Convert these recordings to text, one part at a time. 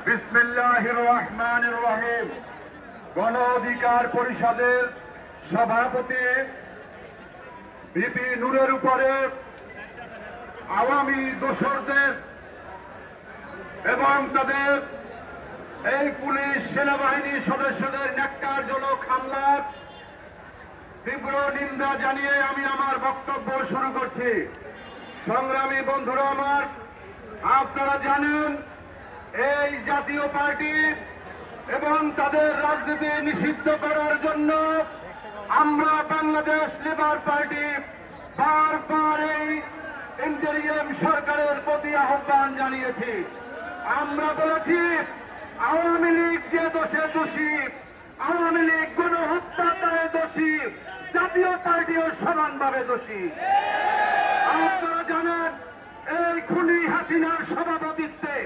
বিসমিল্লাহির রহমানির রহিম। গণ অধিকার পরিষদের সভাপতি ভিপি নূরের উপরে আওয়ামী দোসরদের এবং তাদের এই পুলিশ সেনাবাহিনী সদস্যদের ন্যাক্কারজনক হামলার তীব্র নিন্দা জানিয়ে আমি আমার বক্তব্য শুরু করছি। সংগ্রামী বন্ধুরা আমার, আপনারা জানেন এই জাতীয় পার্টি এবং তাদের রাজনীতি নিষিদ্ধ করার জন্য আমরা বাংলাদেশ লেবার পার্টি বারবার এই ইন্টারিয়াম সরকারের প্রতি আহ্বান জানিয়েছি। আমরা বলেছি আওয়ামী লীগ যে দোষে দোষী, আওয়ামী লীগ গণহত্যায় দোষী, জাতীয় পার্টিও সমানভাবে দোষী। আপনারা জানেন এই খুনি হাসিনার সভাপতিত্বে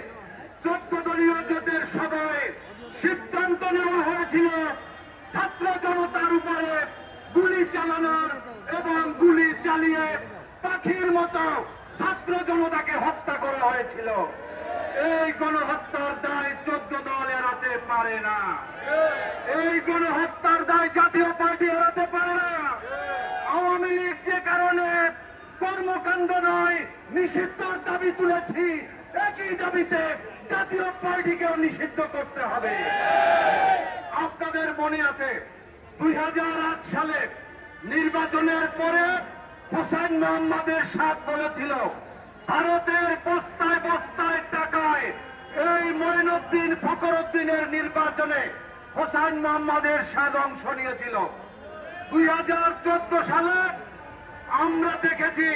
14 দলীয় জোটের সভায় সিদ্ধান্ত নেওয়া হয়েছিল ছাত্র জনতার উপরে গুলি চালানোর এবং গুলি চালিয়ে পাখির মতো ছাত্র জনতাকে হত্যা করা হয়েছিল। এই গণহত্যার দায় 14 দল এড়াতে পারে না। এই গণহত্যার দায় জাতীয় পার্টি এড়াতে পারে না। আওয়ামী লীগ যে কারণে কর্মকাণ্ড নয় নিষিদ্ধর দাবি তুলেছি, একই দাবিতে জাতীয় পার্টিকেও নিষিদ্ধ করতে হবে। আপনাদের মনে আছে 2008 সালে নির্বাচনের পরে হোসেন মোহাম্মদের সাথ বলেছিল ভারতের বস্তায় বস্তায় টাকায় এই মঈনুদ্দিন ফখরুদ্দিনের নির্বাচনে হোসেন মোহাম্মদের সাথ অংশ নিয়েছিল। 2014 সালে আমরা দেখেছি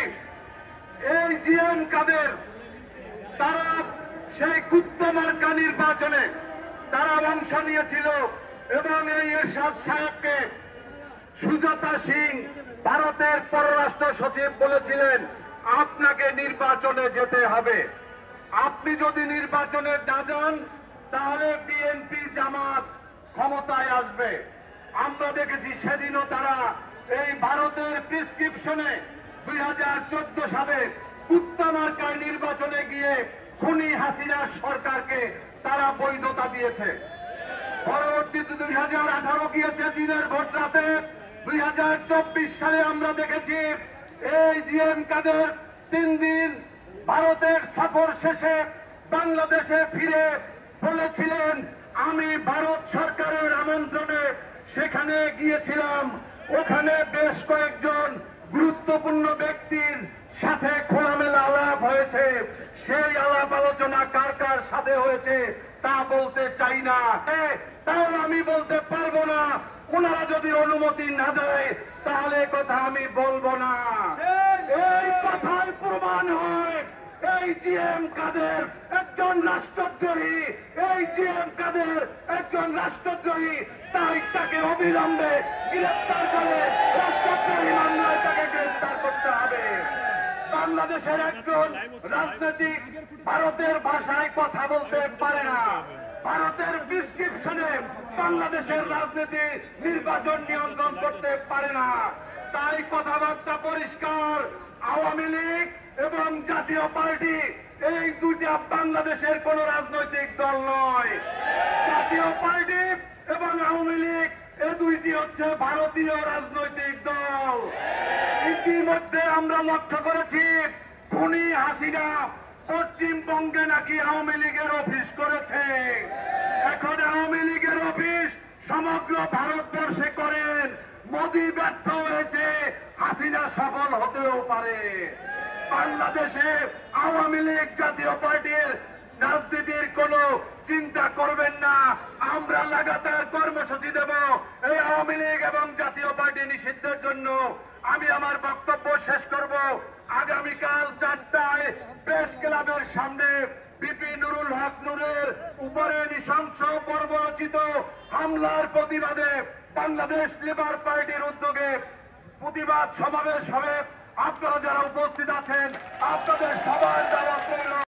এই জিএম কাদের তারা সেই কুত্তমার্কা নির্বাচনে তারা অংশ নিয়েছিল এবং এই এরশাদ সাহেবকে সুজাতা সিং ভারতের পররাষ্ট্র সচিব বলেছিলেন আপনাকে নির্বাচনে যেতে হবে, আপনি যদি নির্বাচনে না যান তাহলে বিএনপি জামাত ক্ষমতায় আসবে। আমরা দেখেছি সেদিনও তারা এই ভারতের প্রেসক্রিপশনে 2014 সালে কুত্তামার্কায় নির্বাচনে গিয়ে খুনি হাসিনার সরকারকে তারা বৈধতা দিয়েছে। পরবর্তীতে 2018 গিয়েছে দিনের ভোট রাতে। 2024 সালে আমরা দেখেছি এই জিএম কাদের 3 দিন ভারতের সফর শেষে বাংলাদেশে ফিরে বলেছিলেন আমি ভারত সরকারের আমন্ত্রণে সেখানে গিয়েছিলাম, ওখানে বেশ কয়েকজন গুরুত্বপূর্ণ ব্যক্তির সাথে খোলামেলা আলাপ হয়েছে, সেই আলাপ আলোচনা কার কার সাথে হয়েছে তা বলতে চাই না, তাও আমি বলতে পারবো না। ওনারা যদি অনুমতি না দেয় তাহলে কথা আমি বলবো না। এই কথার প্রমাণ হয় এই জিএম কাদের একজন রাষ্ট্রদ্রোহী, এই জিএম কাদের একজন রাষ্ট্রদ্রোহী, তাই তাকে অবিলম্বে গ্রেফতার করে রাষ্ট্রদ্রোহী মামলায় তাকে গ্রেফতার করতে হবে। বাংলাদেশের একজন রাজনীতিক ভারতের ভাষায় কথা বলতে পারে না, ভারতের প্রেসক্রিপশনে বাংলাদেশের রাজনীতি নির্বাচন নিয়ন্ত্রণ করতে পারে না। তাই কথাবার্তা পরিষ্কার, আওয়ামী লীগ এবং জাতীয় পার্টি এই দুইটা বাংলাদেশের কোন রাজনৈতিক দল নয়। জাতীয় পার্টি এবং আওয়ামী লীগ এই দুইটি হচ্ছে ভারতীয় রাজনৈতিক দল। ইতিমধ্যে আমরা লক্ষ্য করেছি খুনি হাসিনা পশ্চিমবঙ্গে নাকি আওয়ামী লীগের অফিস করেছে। এখন আওয়ামী লীগের অফিস সমগ্র ভারতবর্ষে করেন। মোদি ব্যর্থ হয়েছে, হাসিনা সফল হতেও পারে। বাংলাদেশে আওয়ামী লীগ জাতীয় পার্টির রাজনীতির কোন চিন্তা করবেন না। আমরা লাগাতার কর্মসূচি দেব এই আওয়ামী লীগ এবং জাতীয় পার্টি নিষিদ্ধের জন্য। আমি আমার বক্তব্য শেষ করব আগামীকাল 4টায় প্রেস ক্লাবের সামনে ভিপি নুরুল হক নূরের উপরে নৃশংস বর্বরচিত হামলার প্রতিবাদে বাংলাদেশ লেবার পার্টির উদ্যোগে প্রতিবাদ সমাবেশ হবে। আপনারা যারা উপস্থিত আছেন আপনাদের সবার দাওয়াত রইল।